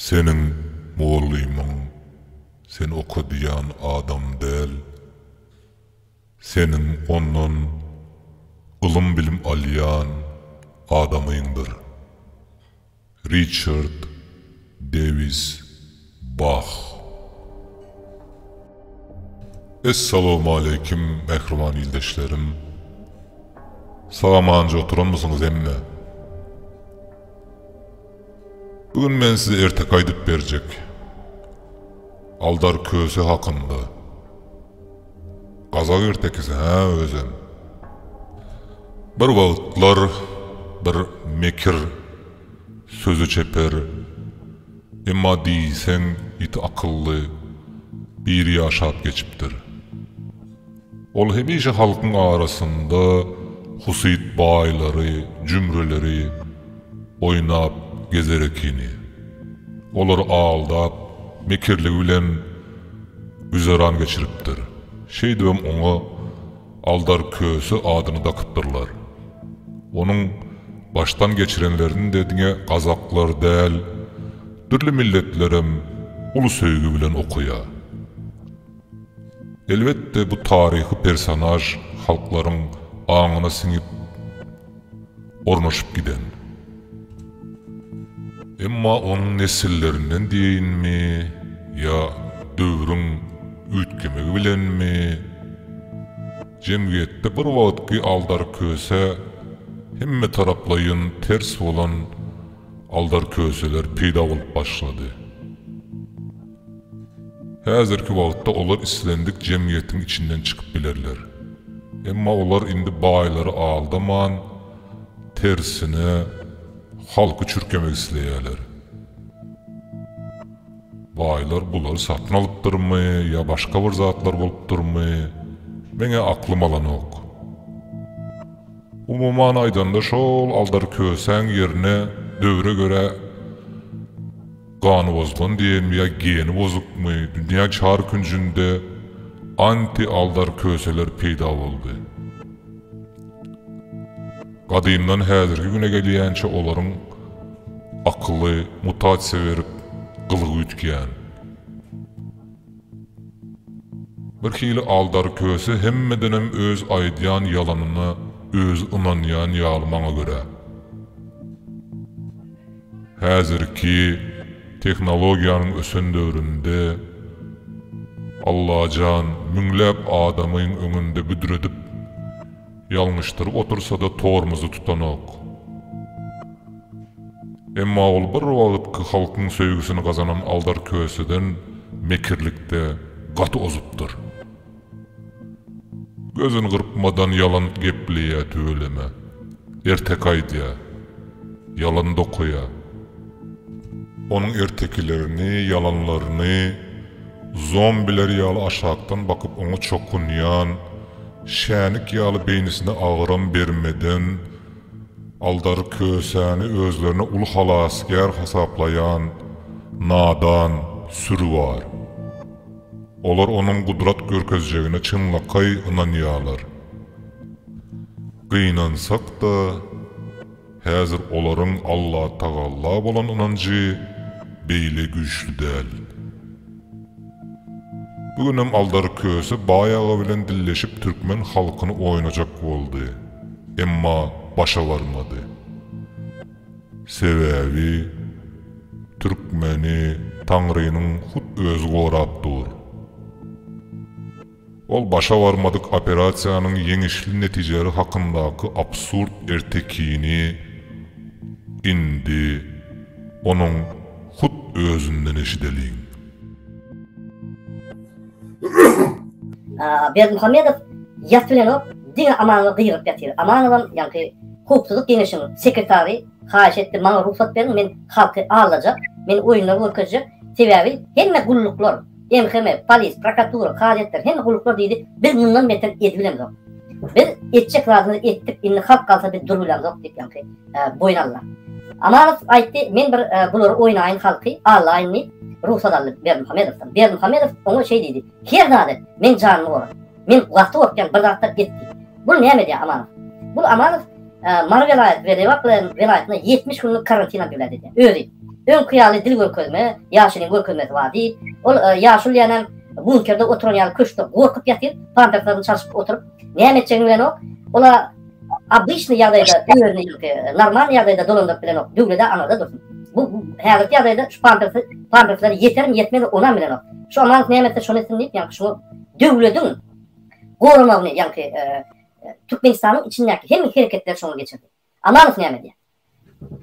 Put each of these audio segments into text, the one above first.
Senin mualliming, sen okudiyan adam del. Senin ondan ılım bilim alyan adamıyındır. Richard Davis Bach. Esselamu aleyküm mehriman ildeşlerim. Sağamanca oturan mısınız emme? Bugün ben size ertek aydıp berjek. Aldar köse hakkında. Gazak ertekisi ha özüm. Bir vaqtlar bir mekir sözü çeper. Emma deysen it akıllı bir yaşap geçiptir. Ol hemişe halkın arasında husit bayları, cümreleri oynap gezerekini. Olar aldap, mekirli bilen güzeran geçiriptir. Şeydibim ona Aldar köse adını dakıttırlar. Onun baştan geçirenlerinin dediğine Kazaklar değil, türlü milletlerim ulu söygü bilen okuya. Elbette bu tarihi personaj halkların ağına sinip ornaşıp giden. Emma onun nesillerinden deyin mi, ya dövrün ütkemegi bilen mi? Cemiyette bir vaqtki Aldar köse hemme taraplayın ters olan Aldar köseler peyda olup başladı. Häzirki wagtda olar islendik cemiyetin içinden çıkıp bilerler. Emma olar indi bayları aldaman tersine halkı çürkemek isleýärler. Baylar bular satın alıpdyrmy ya başka bir zatlar bolupdyrmy? Mene aklym alanok. Umuman aydanda şol Aldar kösen yerine dövre göre gany bozgun diýen ya geni bozukmy, dünýä çar küncünde anti Aldar köseler peýda boldy. Gadymdan häzirki güne gelýänçe olaryň akly mutasiýa berip gylygy ütkän. Bir hili Aldar köse hemmedenem öz aýdýan ýalanyny öz ynanýan ýalymaňa göre. Häzirki teknologiýanyň ösen döwründe Allahan müňläp adamyň öňünde büdredip ýalňyşdyryp otursa da tormuzy tutanok. Emma ol bir wagtky halkyň söýgüsini gazanan Aldar köseden mekirlikde gaty ozupdyr. Gözün gırpmadan yalan gepliye tööleme. Ertek aýdýa, yalan dokuya. Onun ertekilerini, yalanlarını, zombiler ýaly aşaktan bakıp onu çokunyan, şänik ýaly beýnisine agyram bermeden, Aldar kösäni özlerine ul halasgar hasaplayan, nadan sürü var. Olar onun gudrat görkezjegine çynlakay ynanýarlar. Gynansak da, häzir olaryň Allah Taala bolan ynanjy beýle güýçli däl. Bugünem Aldar köse bayağı bilen dilleşip Türkmen halkyny oýnajak boldy. Emma başa varmady. Sebäbi Türkmeni Taňrynyň hut özü gorapdyr. Ol başa varmadyk operasiýanyň yeňişli netijeleri hakyndaky absurd ertekini indi onun hut özünden eşideliň. Berdimuhamedov ýatlanop diňe amanyny gyýryp ýatyr. Amanow ýa-ni hukukçylyk geňeşiniň sekretary haýyş etdi, maňa ruhsat berin, men halky alajak, men oýunlary görkezjek. Sebäbi hemme gulluklar, emheme, polis, prokuratura, gazetler, hemme gulluklar diýdi, bir mundan beter edibilemok. Bir etjek radyny etdik, indi halk galsa bir durbilemok diýip ýa-ni boýnallar. Amanow aýtdy, men bir bulary oýnaýyn halky alaýyn ruhsat alyp Berdimuhamedowdan. Berdimuhamedov oňa şey diýdi, "Herdade, men janymy gorar. Men wagty ötken bir zatda getdi." Bu näme diýär Amanow? Bu Amanow Mar vilayet ve Revak vilayetine 70 günlük karantina belirledi. ön kıyalı dil görkezme, yaşının görkezmesi var değil. Ol yaşul yanan bunkerde oturan ýaly köşkde gorkup ýatyr, pantaklaryny çalyşyp oturup näme etjegini bilen ok. Ola обычный ýagdaýda öýrüni normal ýagdaýda dolandyp bilen ok. Döwlede anada dursun. Bu häzirki ýagdaýda şu pantaklary yetermi yetmeli ona bilen ok. Şu amanet nämetde şonu etsin diýip ýa-ni şu döwlediň goramagyny ýa-ni Türkmenistanyň içindäki hem hereketler şonu geçirdi. Amanov näme diýär?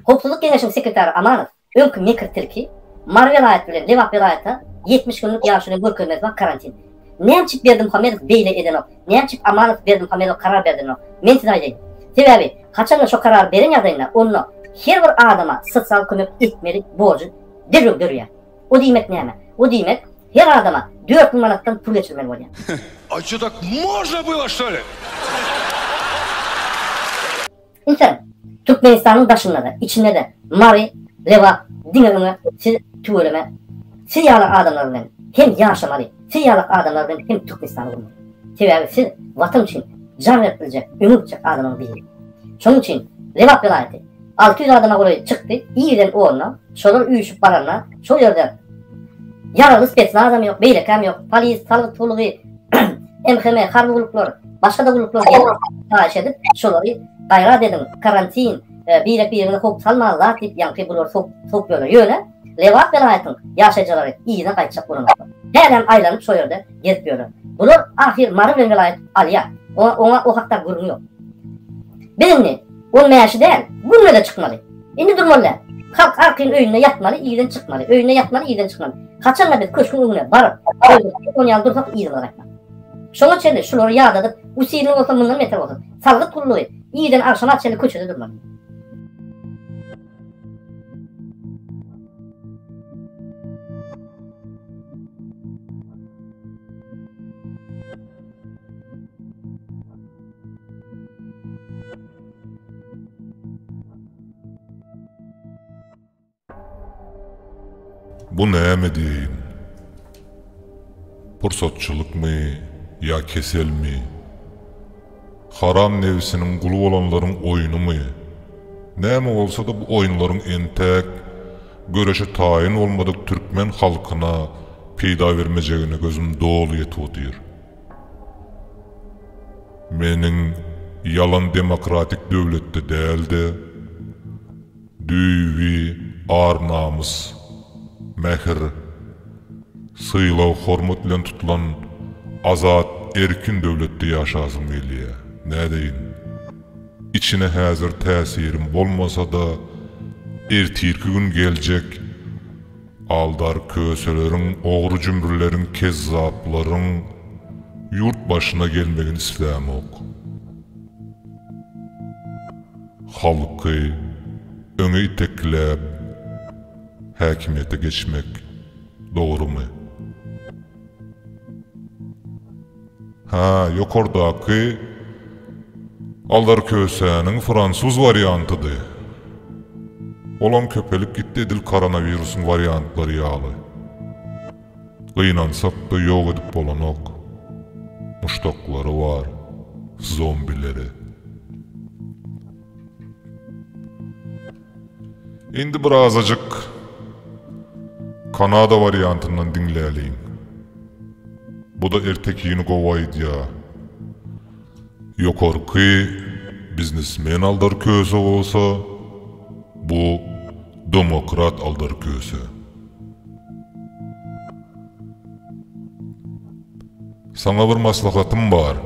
Hopsuzluk Kengeşiň sekretary Amanov öňkü mekirtirki Mar vilayet bilen Lewap vilayeta 70 günlük ýaşyny görkezmesi var karantin. Näçip Berdimuhamedov beýle eden ok. Näçip Amanov Berdimuhamedov karar berdi ok. Men size aýdaýyn. Sebebi kaçan şu karar beren ýagdaýynda onu her bir adama sosial kömek etmeli borçy derýär. O diýmek näme? O diýmek her adama 4000 manatdan pul geçirmeli bolýar. А что, так можно было, что ли? İnsan Türkmenistan'ın başında da, içinde de Mari, Lewap, diňeňe siz tüweleme, siz ýaly adamlar bilen hem ýaşamaly, siz ýaly adamlar bilen hem Türkmenistan'ı bolmaly. Sebebi siz watan üçin jan beripdirecek, ömür geçirjek adamlar biri. Şonuň üçin Lewap vilayeti 600 adama goýup çykdy, ýerden orna, şolar üýüşüp baranlar, şol ýerde yaralı spetsnazam ýok, beýlekam ýok, polis, talyk tulugy, MHM, harby guluklar, başga da guluklar taýş edip, şolary gaýra dedim, karantin, bir hop salmalar diýip ýa-ni bular sok ýöle ýöne, Lewap vilayetiň ýaşaýjylary ýyna gaýtjak bolanlar. Herem aýlanyp şo ýerde gezip ýörler. Bular ahir Mari vilayet alýa. Ona o hakda gurgun ýok. Birini, o mäşi däl, günle de çykmaly. Indi durmaly. Halk arkyň öýüne ýatmaly, ýerden çykmaly. Öýüne ýatmaly, ýerden çykmaly. Kaçanla bir köşkün öňüne baryp, onu ýaldyrsak ýerden gaýtmaly. Şoňa çenli şolary ýadadyp, usyny bolsa mundan beter bolsun. Salgyt kullugy, ýerden akşama çenli köçede durmaly. Bu näme diýin? Pursatçylykmy ýa keselmi? Haram nefsiniň guly bolanlaryň oýunymy? Näme bolsa da bu oýunlaryň entek, göreşe taýin bolmadyk türkmen halkyna peýda bermejegine gözüm dolu ýetýär. Meniň yalan demokratik döwletde däldi, düýbi, ar-namus, mähir, syýlaw hormat bilen tutulan azat, erkin döwletde ýaşasym gelýär. Nädeýin? İçine häzir täsirim bolmasa da ertirki gün geljek, aldar köseleriň, ogry jümbürleriň, kezzaplaryň yurt başına gelmegini islämok. Halky öňe itekläp häkimiýete geçmek dogrumy? Ha, ýokardaky aldar kösäniň fransuz variantydy. Olam köpelip gitdi edil koronavirusyň variantlary ýaly. Gynansak da ýok edip bolanok. Muştaklary var, zombileri. Indi birazajyk Kanada variantyndan dinläýäliň. Bu da ertekini gowaýdy. Ýokarky biznesmen aldar köse bolsa, bu demokrat aldar köse. Sana bir maslahatym bar.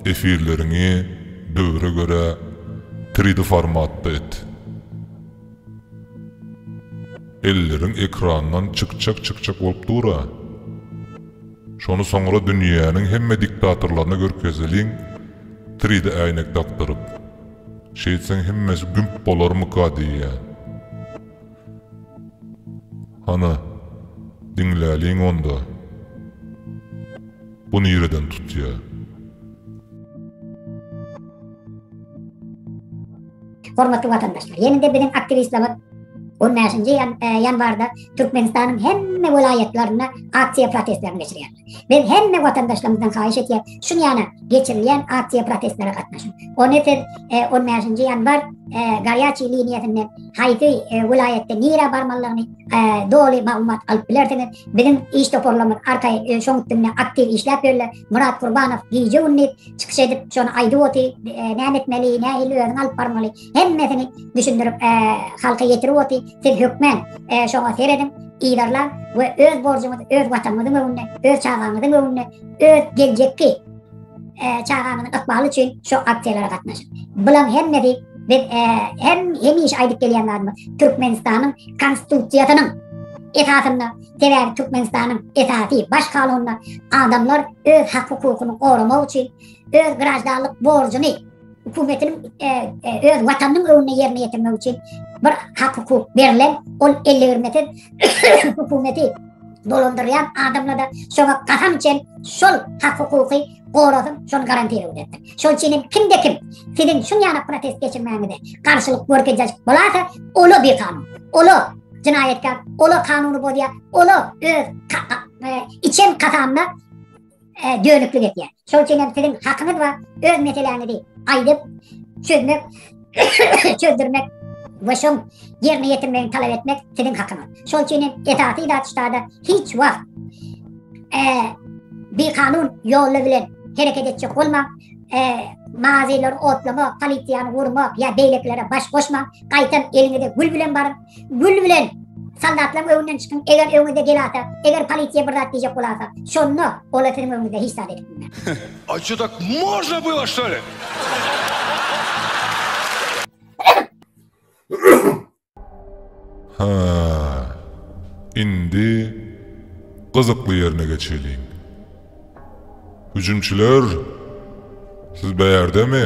Efirlerini döwre göre 3D formatda et. Ellerin ekrandan çıkacak bolup dura. Şonu soňra dünýäniň hemme diktatorlaryna görkezeliň 3D äýnek takdyryp. Şeýtseň hemmesi gümp bolarmy diýär. Hana, dinläliň onda. Bunu ýerden tutýar. Hormatly watandaşlar, ýene-de bilen aktivistler 15 yanvarda Türkmenistan'ın hemme vilayetlerine aksiya protestlerini geçiriyor. Ben hemme vatandaşlarımızdan xahiş etiyem, şunu yana geçirilen aksiya protestlere katnaşın. Onu etir 15 yanvar Garyaçi liniyetinden Hayti vilayette nira barmallarını doğru malumat alıp bilerseniz bizim iş toparlamak arkaya şoğuttumla aktif işler böyle Murat Kurbanov giyce unnit çıkış edip şunu aydı oti ne etmeli ne hilüyorsun alıp barmalı hemmesini düşündürüp halka getiriyor oti siz hükmen şuna seyredin iyilerler ve öz borcumuz öz vatanımızın önüne öz çağımızın önüne öz gelecekki çağımızın ıkbalı için şu aksiyelere katnaşın. Bulan hemmesi hem iş aydık geliyenlerimiz Türkmenistan'ın konstitusiyasının esasında sever Türkmenistan'ın esası baş kanununa adamlar öz hak hukukunu korumak için öz grajdarlık borcunu hükümetinin öz vatanının önüne yerine getirmek için bir hak hukuk verilen o 50 hürmetin hükümeti dolandırıyan adamlar da şuna kasam için şol hak hukuku korudum, şunu garanti ettim. Şol için kimde kim sizin şun yana protest geçirmenize karşılık görkecek bularsa olu bir kanun, olu cinayetkar, olu kanunu bozuya, olu içen kasamla dönüklük etiyor. Şol için sizin hakkınız var, öz meselelerini değil, aydıp çözmek, çözdürmek ve şun yerine getirmeyi talep etmek sizin hakkınız. Şol için esası idatışlarda hiç var bir kanun yolu bilen hareket edecek olmak, mazileri otlamak, polisiyanı vurmak ya beyliklere baş koşmak, kaytan elinde de gül bilen barın, gül bilen saldatların önünden çıkın, eğer önünde gelata, eğer polisiye bırdat diyecek olasa, şunu olasının önünde hiç saadet etmiyor. А что, так можно было, что ли? Indi kızıklı yerine geçelim. Hücumçular, siz beyerde mi?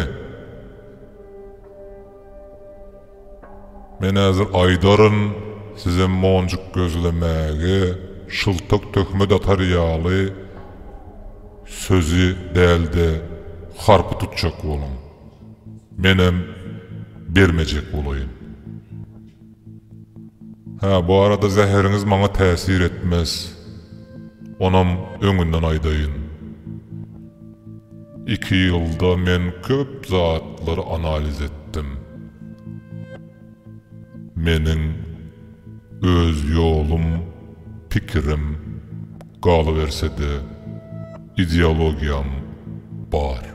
Men hazır aydarın size moncuk gözlemäge şıltık tökme dataryalı sözü delde harpı tutacak olun. Menem bermeyecek olayım. Bu arada zehiriniz bana tesir etmez. Onam öňünden aydayın. 2 yılda men köp zatları analiz ettim. Menin öz yolum, pikirim galıverse de ideologiyam bar.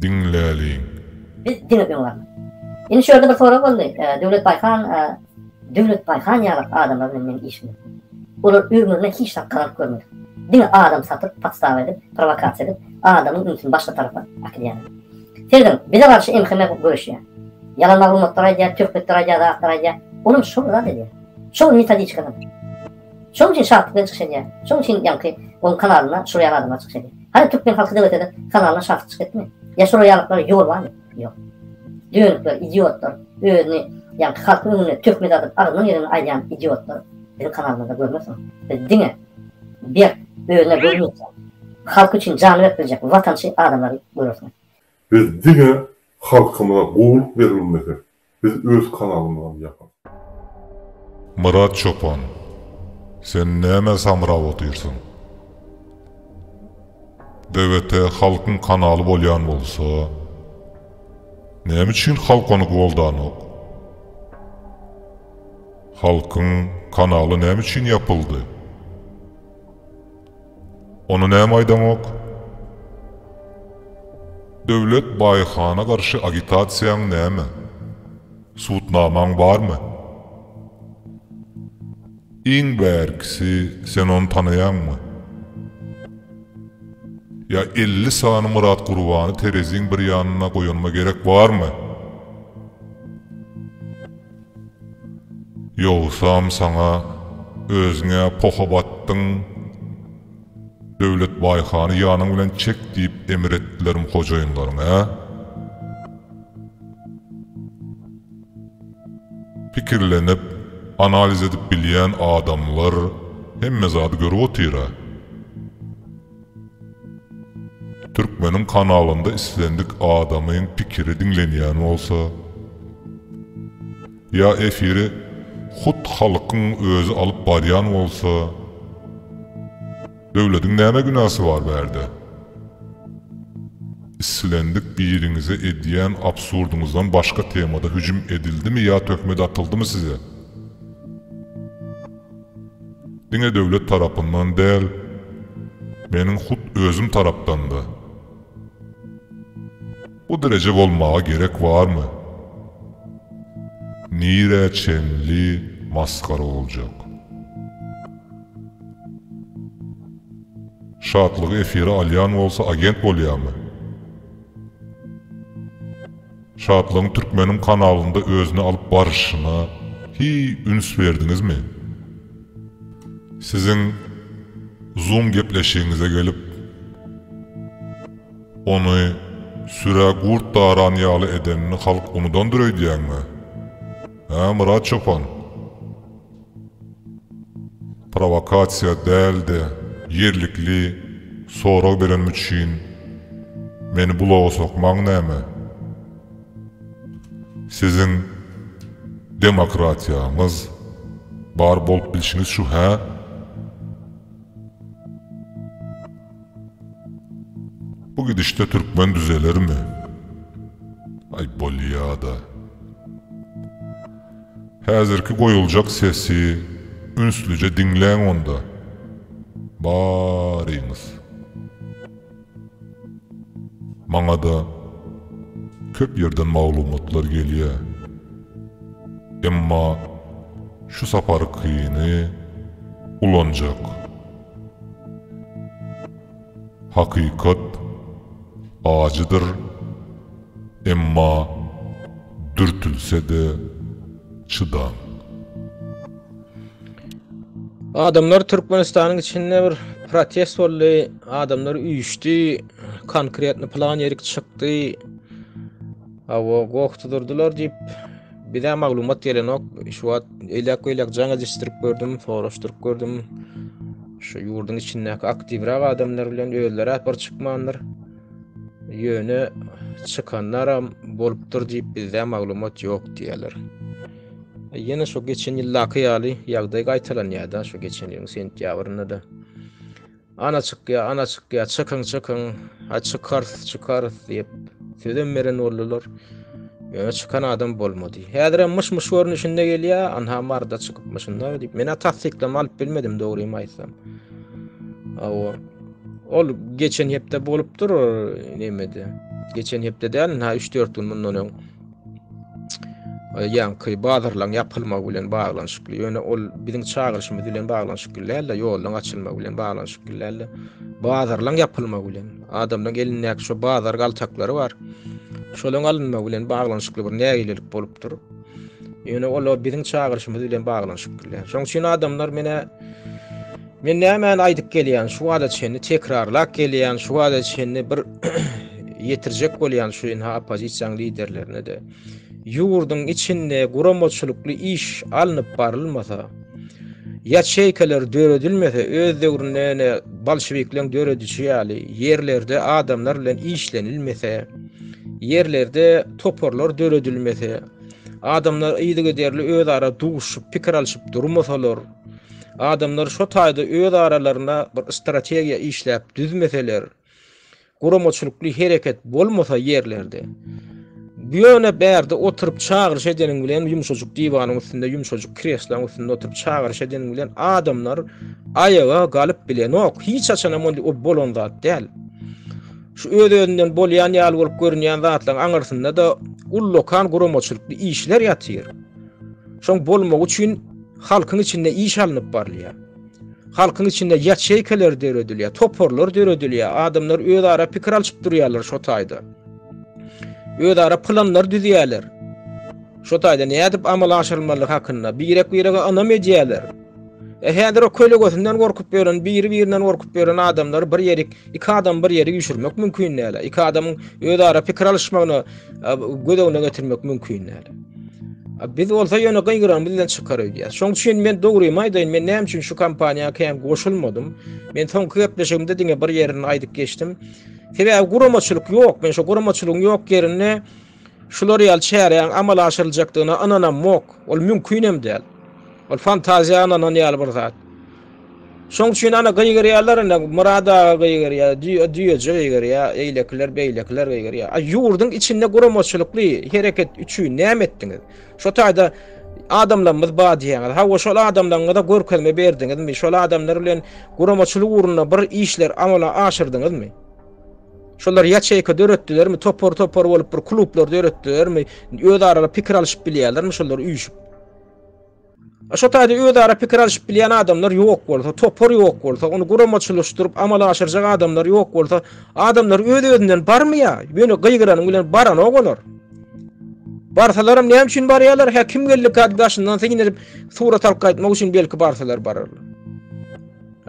Dinleyin. Biz dinlemiyorlar. Yine şöyle bir soru oldu. Devlet Baykan yarak adamlar benim işim. Onlar ömrüne hiç kanat görmedi. Dini adam satıp, patstav edip, provokasyon edip, adamın ümsünü başka tarafa akıl yani. Seyredin, bize karşı emkime görüşüyor. Yalan mağlumatlar ayda, Türkmetler ayda, Dağıtlar ayda. Onun şovu da dedi. Şovu nitadiği çıkardım. Şovu için şartlıkları çıkışıyor. Şovu için yankı, onun kanalına şuraya adamlar çıkışıyor. Hani Türkmen halkı devletede kanalına şartlık çıkıyor mu? Ya şuraya yalıkları yol var mı? Yok. Dönükler, idiotlar, öğünü, yani halkın önüne Türkmen adıp arının yerine aylayan idiotlar bizim kanalımızda görmezsin. Dine bir öğüne görmüyorsa halk için canı verecek vatan için adamları görürsün. Biz dine halkımıza kulluk verilmedi. Biz öz kanalımızdan yapalım. Murat Çopan, sen neme samrav otursun? Devlete halkın kanalı bolyan bolsa, näme üçin halk onu goldanok? Halkın kanalı näme üçin yapıldı? Onu näme aydamak? Devlet bayhana karşı agitasiyaň näme? Suutnamaň barmy? Iň bärkisi sen onu tanaýanmy? Ya 50 sany Murat Gurbany tereziň bir ýanyna goýanma gerek barmy? Ýogsam saňa özüňe poha batdyň, döwlet baýhany ýanyň bilen çek diýip emir etdilerim hojaýynlaryň, Pikirlenip, analiz edip bilýän adamlar hemme zady görüp otyra. Türkmenin kanalında islendik adamın pikiri dinlenýän bolsa, ya efiri hut halkın özü alıp baryan olsa, dövletin näme günahı var berde? İslendik birinize ediyen absurdunuzdan başka temada hücum edildi mi ya tökmede atıldı mı size? Dine devlet tarafından değil, benim hut özüm taraftandı. Bu derece olmaya gerek var mı? Nire çenli maskara olacak. Şatlığı efiri alyan olsa agent bolya mı? Şatlığın Türkmenin kanalında özünü alıp barışına üns verdiniz mi? Sizin Zoom gepleşiğinize gelip onu süre gurt daranyalı edenini halk onudan düröy diyen mi? Murat Çopan. Provokasiya değil de yerlikli sorak beren müçin meni bulağa sokmaň näme? Sizin demokratiyamız bar bolup bilişiniz şu ha? Bu gidişte Türkmen düzeler mi? Ay bolyada. Häzirki goýuljak sesi ünslice dinleň onda. Barýyňyz. Maňa da köp yerden maglumatlar gelýär. Emma şu sapary kıyını ulanjak. Hakikat acıdır, emma dürtülse de çıdan. Adamlar Türkmenistan'ın içinde bir protest oldu, adamlar üyüştü, konkretni plan yerik çıktı. Awa goktudurdular deyip bir de maglumat gelen ok. Şu an eylak jana distirip gördüm, soraştırıp gördüm. Şu yurdun içindeki aktivrak adamlar bilen öýler apar çıkmanlar. Yöne çıkanlar bolupdur deyip bizde maglumat yok diýerler. Yine şu geçen yıllaki ýaly ýagdaý gaýtalan ýa-da şu geçen ýylyň sentýabrynda da. Ana çıkya, çıkın, ha çıkar deyip söýdem beren boldular. Ýöne çıkan adam bolmady. Häzir mış görnüşinde gelýär, anha marda çıkypmyşynlar diýip men tasdiklem alyp bilmedim dogrymy aýtsam. Ol geçen hepde bolupdur nemedi. Geçen hepde däl, ha 3-4 gün mundan öň ýa-ni bazarlaryň ýapylmagy bilen baglanşykly. Ýöne ol biziň çağırşymyz bilen baglanşykly, ýollaryň açylmagy bilen baglanşykly. Bazarlaryň ýapylmagy bilen. Adamlaryň elindäki şu bazar galtaklary bar. Şolaryň alynmagy bilen baglanşykly bir nägilelik bolupdur. Ýöne ol biziň çağırşymyz bilen baglanşykly. Şoň üçin adamlar men näme aýdyp gelýän, şu adaçyny tekrarlap gelýän, şu adaçyny bir ýetirjek bolýan şu opozisiýa liderlerine de. Yurdun içinde guramoçulukly iş alınıp barılmasa, ýaçeýkeler döredilmese, öz döwrüne bolşevikleň döredişi ýaly yerlerde adamlar bilen işlenilmese, yerlerde toporlar döredilmese, adamlar ýygy derli öz ara duguşup pikir alyşyp durmasalar, adamlar şu taýda öz aralaryna bir strategiýa işläp düzmeseler, guramoçulukly hereket bolmasa yerlerde, Büyöne bärde oturup çağırış edenin bilen yumşacık divanyň üstünde, yumşacık kreslaň üstünde oturup çağırış edenin bilen adamlar ayağa galyp bilen ok. Hiç açanam o bolan zat däl. Şu öýünden bolýan ýaly bolup görünýän zatlaryň aňarsynda da ullokan guramoçulukly işler ýatyr. Şoň bolmagy üçin halkyň içinde iş alınıp barlýar. Halkyň içinde ýaçeýkeler döredilýär, toporlar döredilýär. Adamlar öz ara pikir alyp durýarlar şo taýda. Öz ara planlar düzýärler. Şo taýda nädip amal aşyrylmalyk hakynda birek anam edýärler. Häzir o köle gözünden gorkup beren, birinden gorkup beren adamlar bir ýerik, iki adam bir ýere ýüşürmek mümkin näle. İki adamyň öz ara pikir alyşmagyny gödegine getirmek mümkin näle. Biz olsa ýöne gaýgyran bilen çykarýar. Şoň üçin men dogrymy aýdym, men näme üçin şu kampaniýaga hem goşulmadym. Men soňky gepleşigimde diňe bir ýerini aýdyp geçdim. Sebäbi guramoçuluk ýok. Men şu guramoçulugyň ýok ýerine şular ýaly çäreýän amala aşyryljakdygyna anana mok. Ol mümkin hem däl. Ol fantaziýa ananan ýaly bir zat. Şoň üçin ana gyýgyrýarlar, murada gyýgyrýar, diýje gyýgyrýar, eýlekler, beýlekler gyýgyrýar. Ýurdun içinde guramaçylykly hereket üçin näme etdiňiz? Şo taýda adamlarymyz badiýaňyz. Ha şol adamlaryňa da görkezme berdiňizmi? Şol adamlar bilen guramaçylyk uğruna bir işler amala aşyrdyňyzmy? Şolar ýaçaýka döretdilermi? Topor bolup bir klublar döretdilermi? Öz arada pikir alyşyp bilýärlermi şolar üýüşüp? Şo taýda öz arada pikir alyşyp bilýän adamlar ýok bolsa, topor ýok bolsa, onu guramaçylyşdyryp amala aşyrjak adamlar ýok bolsa, adamlar öz-özünden barmy ýa? Meni gyýgyranyň bilen baran olar. Barsalarım näme üçin barýarlar? Ha kim geldi kaddaşyndan seňinip surat alyp gaýtmak üçin belki barsalar bararlar.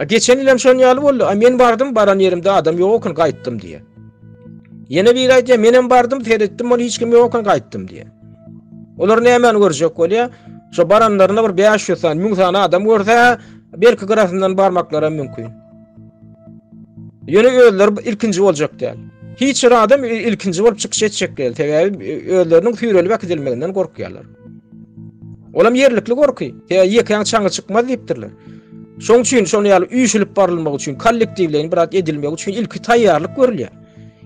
Geçen ilem şon ýaly boldy. Men bardım, baran ýerimde adam ýok okun gaýtdym diýe. Yine bir aýtdy, menem bardım, seyretdim, ol hiç kim ýok okun gaýtdym diýe. Olar näme görjek bolýar? Şo baranlaryna bir 500 san, 1000 san adam görse, belki garasyndan barmaklara mümkin. Ýöne öýler ilkinji boljak däl. Hiç bir adam ilkinji bolup çykyş etjek däl. Täbi öýleriniň füýrelip akdilmeginden gorkýarlar. Olam ýerlikli gorky. Ýekeň çaňy çykmaz diýipdirler. Şoň üçin şonu ýaly üýşülip barylmak üçin, kollektiwlen bir at edilmek üçin ilki taýýarlyk görülýär.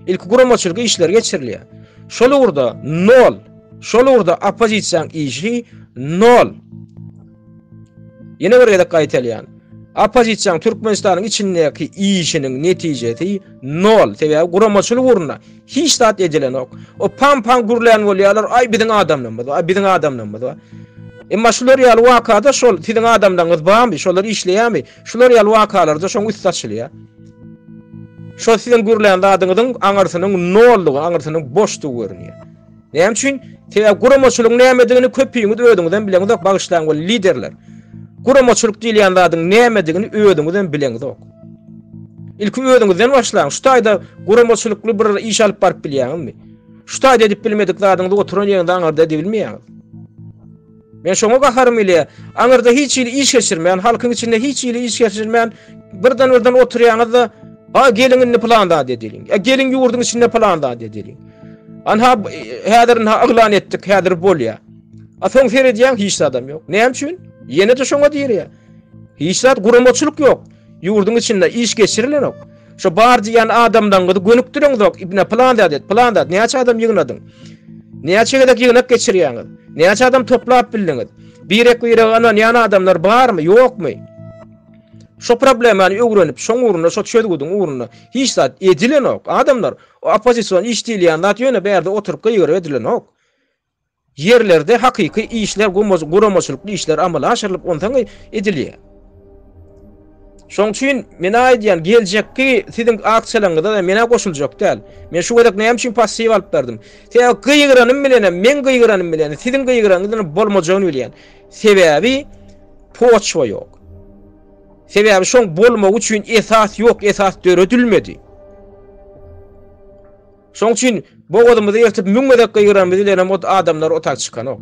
İlki guramaçylyk işler geçirilýär. Şol urda 0. Şol urda opozisiýaň işi 0. Ýene bir ýerde gaýtalýan. Opozisiýaň Türkmenistanyň içindäki işiniň netijesi 0. Sebäbi guramaçylyk uruna hiç tat edilen ok. O pam gurlan bolýarlar, ay biziň adamlarymyz, ay biziň adamlarymyz. Emma şular ýaly wakada şol siziň adamlaryňyz barmy, şolar işleýärmi? Şular ýaly wakalarda şoň üstadçylýar. Şo siziň gurlan adyňyzyň aňarsynyň 0-lygy, aňarsynyň boşdugy görünýär. Näme üçin? Sebäbi guramaçylyk nämedigini köpüýüňiz öýdüňizden bileňiz, bagışlaň bol liderler. Guramaçylyk diýilýän zadyň nämedigini öýdüňizden bileňiz. Ilki öýdüňizden başlaň. Şu taýda guramaçylykly bir iş alyp baryp bilýärmi? Şu taýda edip bilmedik zadyňyzy oturan ýerinde aňarda edip bilmeýäňiz. Men şoňa gaharym ile aňarda hiç ýyl iş geçirmeýän, halkyň içinde hiç ýyl iş geçirmeýän birden oturýaňyzda ha geliňini planda dediling. Gelin ýurdun içinde planda dediling. Anha häzirin aglan etdik, häzir bolýar. Soň seredýän hiç adam ýok. Näme üçin? Ýene de şoňa diýär. Hiç zat guramaçylyk ýok. Ýurdun içinde iş geçirilen ok. Şo bar diýen adamdan gönükdireňiz ok. Ibne planda det, planda. Näçe adam ýygynadyň? Näçe gedek ýygnak geçirýäňiz? Näçe adam toplap bildiňiz? Birek ýanan ýana adamlar barmy, ýokmy? Şo problemany öwrenip, şoň uruna, şo çödgüdüň uruna hiç zat edilen ok. Adamlar o opozisiýon iş diýilýän zat ýöne berde oturup gyýgyryp edilen ok. Yerlerde hakyky işler, guramaçylykly işler amala aşyrylyp ondan edilýär. Şoň üçin men aýdýan geljekki siziň aksiýalaryňyzda da mene goşuljak däl. Men şu gedek näme üçin passiw alyp berdim. Täze gyýgyranym bilen, men gyýgyranym bilen, siziň gyýgyranyňyzdan bolmajagyny bilýän. Sebäbi poçwa ýok. Sebäbi şoň bolmak üçin esas ýok, esas döredilmedi. Şoň üçin bu adamyzy ýertip müňmedek gyýgyrany bilen o adamlar otak çykan ok.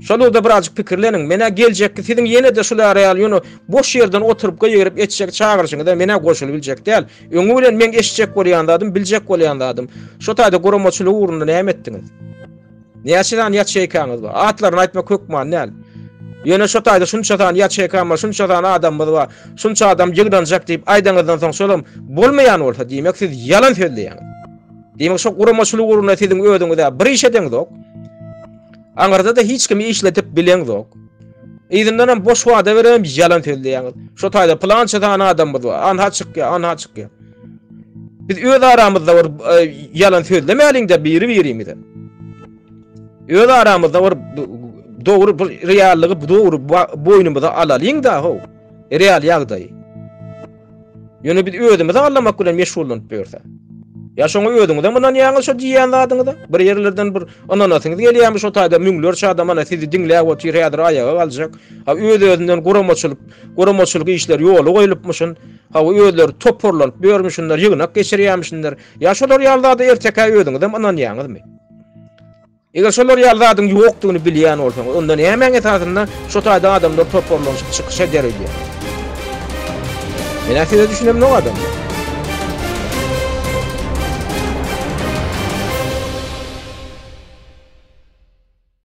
Şolda birazjyk pikirleniň. Mene geljekki siziň ýene de şular ýaly ýöne boş ýerden oturup gyýryp etjek çağırşyňyzda mene goşulyp biljek däl. Öňe bilen men eşitjek bolýandym, biljek bolýandym. Şo taýda guramaçylyk urunda näme etdiňiz? Näçedan ýatşeýkaňyz bar? Atlaryny aýtmak hökman näl? Ýöne şo taýda şunçadan ýatşeýkan bar, şunçadan adamyz bar, şunça adam ýygdanjak diýip aýdaňyzdan soň şolam bolmaýan bolsa diýmek siz ýalan söýleýäňiz. Demek şo guramaçylyk urunda siziň öýdüňizde bir iş edeňiz ok. Aňarda da hiç kimi işletip bileňiz ok. Ýa-da boş wada berem ýalan söýleýäňiz. Şo taýda plançadan adamyz bar, anha çykýar. Biz öz aramyzda bir ýalan söýlemäliňde biri-birimize. Öz aramyzda bir dogry bir reallygy, dogry boýnumyza alalyň da ho. Real ýagdaý. Ýöne biz özümizi anlamak bilen meşgullanyp berse. Ya şoňa öýdüňizde mundan ýaňy şo diýen zadyňyzda bir ýerlerden bir ananasyňyz gelýärmi şo taýda müňlerçe adam ana sizi diňläp otyr ýadyr aýaga galjak. Ha öz-özünden guramaçylyk işler ýoly goýulypmyşyn. Ha öýler toporlanyp bermişinler, ýygnak geçirýärmişinler. Ya şolar ýalda erteka öýdüňizde mundan ýaňyzmy? Eger şolar ýaldadyň ýokdugyny bilýän bolsaň, ondan näme esasynda şo taýda adamlar toporlanyp çykyş ederýär. Men size düşünem ne adam?